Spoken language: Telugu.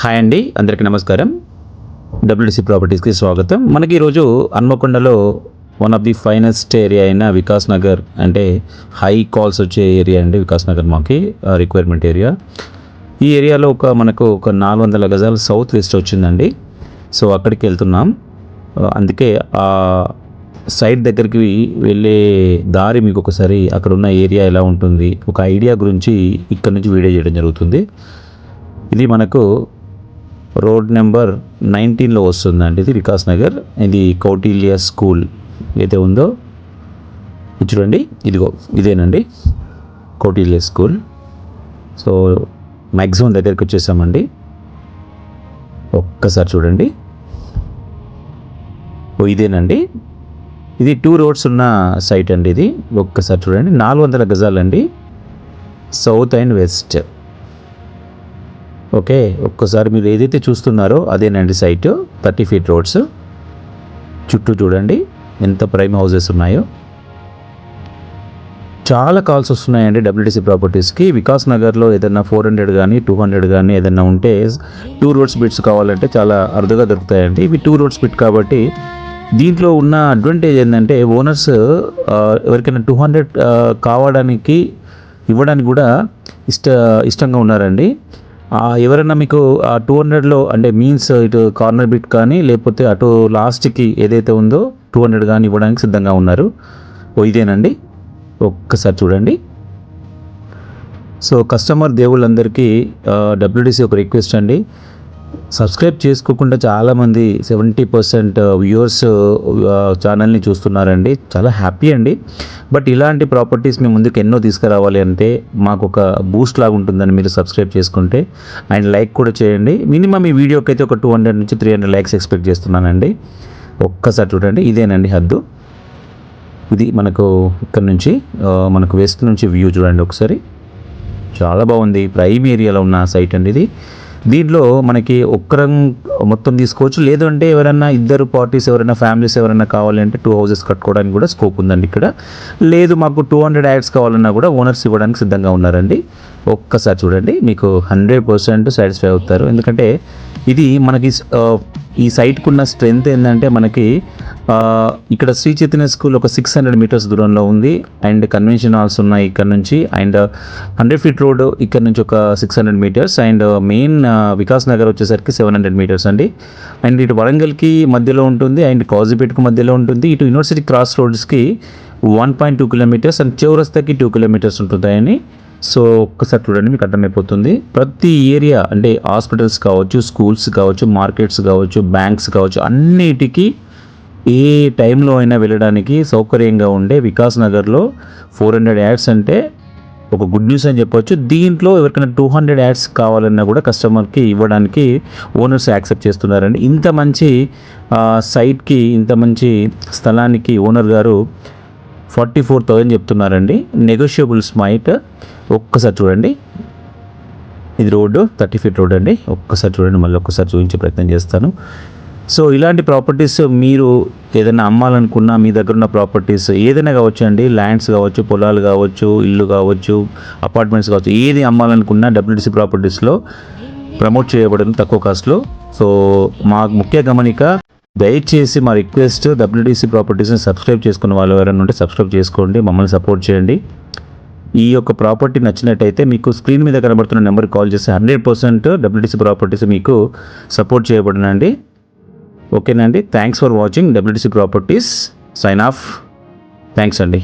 హాయ్ అండి, అందరికీ నమస్కారం. డబ్ల్యూడిసి ప్రాపర్టీస్కి స్వాగతం. మనకి ఈరోజు హన్మకొండలో one of the finest area అయిన వికాస్ నగర్, అంటే హై కాల్స్ వచ్చే ఏరియా అండి. వికాస్ నగర్ మాకి రిక్వైర్మెంట్ ఏరియా. ఈ ఏరియాలో మనకు ఒక 400 గజాలు సౌత్ వెస్ట్ వచ్చిందండి. సో అక్కడికి వెళ్తున్నాం. అందుకే ఆ సైట్ దగ్గరికి వెళ్ళే దారి మీకు ఒకసారి అక్కడ ఉన్న ఏరియా ఎలా ఉంటుంది, ఒక ఐడియా గురించి ఇక్కడ నుంచి వీడియో చేయడం జరుగుతుంది. ఇది మనకు రోడ్ నెంబర్ 19లో వస్తుందండి. ఇది వికాస్ నగర్. ఇది కౌటిల్య స్కూల్ ఏదైతే ఉందో చూడండి, ఇదిగో ఇదేనండి కౌటిల్య స్కూల్. సో మ్యాక్సిమం దగ్గరికి వచ్చేసామండి. ఒక్కసారి చూడండి, ఇదేనండి. ఇది 2 రోడ్స్ ఉన్న సైట్ అండి. ఇది ఒక్కసారి చూడండి, 400 గజాలండి, సౌత్ అండ్ వెస్ట్. ఓకే, ఒక్కసారి మీరు ఏదైతే చూస్తున్నారో అదేనండి సైట్. 30 feet రోడ్స్, చుట్టూ చూడండి ఎంత ప్రైమ్ హౌసెస్ ఉన్నాయో. చాలా కాల్స్ వస్తున్నాయండి డబ్ల్యూడిసి ప్రాపర్టీస్కి. వికాస్ నగర్లో ఏదైనా 400 కానీ 200 కానీ ఏదైనా ఉంటే 2 రోడ్స్ బిట్స్ కావాలంటే చాలా అరుదుగా దొరుకుతాయండి. ఇవి 2 రోడ్స్ బిట్ కాబట్టి దీంట్లో ఉన్న అడ్వాంటేజ్ ఏంటంటే ఓనర్స్ ఎవరికైనా 200 కావడానికి ఇవ్వడానికి కూడా ఇష్టంగా ఉన్నారండి. ఎవరైనా మీకు ఆ 200లో అంటే మీన్స్ ఇటు కార్నర్ బిట్ కానీ లేకపోతే అటు లాస్ట్కి ఏదైతే ఉందో 200 కానీ ఇవ్వడానికి సిద్ధంగా ఉన్నారు. ఇదేనండి, ఒక్కసారి చూడండి. సో కస్టమర్ దేవుళ్ళందరికీ డబ్ల్యూడిసి ఒక రిక్వెస్ట్ అండి, సబ్స్క్రైబ్ చేసుకోకుండా చాలామంది 70% వ్యూవర్స్ ఛానల్ని చూస్తున్నారండి. చాలా హ్యాపీ అండి. బట్ ఇలాంటి ప్రాపర్టీస్ మేము ముందుకు ఎన్నో తీసుకురావాలి అంటే మాకు ఒక బూస్ట్ లాగా ఉంటుందని మీరు సబ్స్క్రైబ్ చేసుకుంటే అండ్ లైక్ కూడా చేయండి. మినిమం ఈ వీడియోకి అయితే ఒక 200 నుంచి 300 లైక్స్ ఎక్స్పెక్ట్ చేస్తున్నానండి. ఒక్కసారి చూడండి, ఇదేనండి హద్దు. ఇది మనకు ఇక్కడ నుంచి మనకు వెస్ట్ నుంచి వ్యూ చూడండి ఒకసారి. చాలా బాగుంది, ప్రైమ్ ఏరియాలో ఉన్న సైట్ అండి ఇది. దీంట్లో మనకి ఒక్కరం మొత్తం తీసుకోవచ్చు, లేదంటే ఎవరైనా ఇద్దరు పార్టీస్ ఎవరైనా ఫ్యామిలీస్ ఎవరైనా కావాలంటే 2 హౌసెస్ కట్టుకోవడానికి కూడా స్కోప్ ఉందండి ఇక్కడ. లేదు మాకు 200 యాడ్స్ కావాలన్నా కూడా ఓనర్స్ ఇవ్వడానికి సిద్ధంగా ఉన్నారండి. ఒక్కసారి చూడండి, మీకు 100% సాటిస్ఫై అవుతారు. ఎందుకంటే ఇది మనకి ఈ సైట్కు ఉన్న స్ట్రెంగ్త్ ఏంటంటే మనకి ఇక్కడ శ్రీ చైతన్య స్కూల్ ఒక 600 meters దూరంలో ఉంది. అండ్ కన్వెన్షన్ హాల్స్ ఉన్నాయి ఇక్కడ నుంచి. అండ్ 100 feet రోడ్ ఇక్కడ నుంచి ఒక 600 meters. And main Vikas Nagar వచ్చేసరికి 700 meters అండి. అండ్ ఇటు వరంగల్కి మధ్యలో ఉంటుంది అండ్ కాజీపేటకు మధ్యలో ఉంటుంది. ఇటు యూనివర్సిటీ క్రాస్ రోడ్స్కి 1.2 kilometers అండ్ చౌరస్తాకి 2 kilometers ఉంటుందని. సో ఒక్కసారి చూడండి, మీకు అర్థమైపోతుంది. ప్రతి ఏరియా అంటే హాస్పిటల్స్ కావచ్చు, స్కూల్స్ కావచ్చు, మార్కెట్స్ కావచ్చు, బ్యాంక్స్ కావచ్చు, అన్నిటికీ ఏ టైంలో అయినా వెళ్ళడానికి సౌకర్యంగా ఉండే వికాస్ నగర్లో 400 యాడ్స్ అంటే ఒక గుడ్ న్యూస్ అని చెప్పొచ్చు. దీంట్లో ఎవరికైనా 200 యాడ్స్ కావాలన్నా కూడా కస్టమర్కి ఇవ్వడానికి ఓనర్స్ యాక్సెప్ట్ చేస్తున్నారండి. ఇంత మంచి సైట్కి, ఇంత మంచి స్థలానికి ఓనర్ గారు 44,000 చెప్తున్నారండి. Negotiable smite. ఒక్కసారి చూడండి, ఇది రోడ్డు 30 feet రోడ్ అండి. ఒక్కసారి చూడండి, మళ్ళీ ఒక్కసారి చూపించే ప్రయత్నం చేస్తాను. సో ఇలాంటి ప్రాపర్టీస్ మీరు ఏదైనా అమ్మాలనుకున్నా, మీ దగ్గర ఉన్న ప్రాపర్టీస్ ఏదైనా కావచ్చు అండి, ల్యాండ్స్ కావచ్చు, పొలాలు కావచ్చు, ఇల్లు కావచ్చు, అపార్ట్మెంట్స్ కావచ్చు, ఏది అమ్మాలనుకున్నా డబ్ల్యూడిసి ప్రాపర్టీస్లో ప్రమోట్ చేయబడిన తక్కువ కాస్ట్లో. సో మా ముఖ్య గమనిక, దయచేసి మా రిక్వెస్ట్, డబ్ల్యూడిసి ప్రాపర్టీస్ని సబ్స్క్రైబ్ చేసుకున్న వాళ్ళు ఎవరైనా ఉంటే సబ్స్క్రైబ్ చేసుకోండి, మమ్మల్ని సపోర్ట్ చేయండి. ఈ యొక్క ప్రాపర్టీ నచ్చినట్టయితే మీకు స్క్రీన్ మీద కనబడుతున్న నెంబర్కి కాల్ చేస్తే 100% డబ్ల్యూడిసి ప్రాపర్టీస్ మీకు సపోర్ట్ చేయబడినండి. ఓకేనండి, thanks for watching WDC properties. Sign off. Thanks అండి.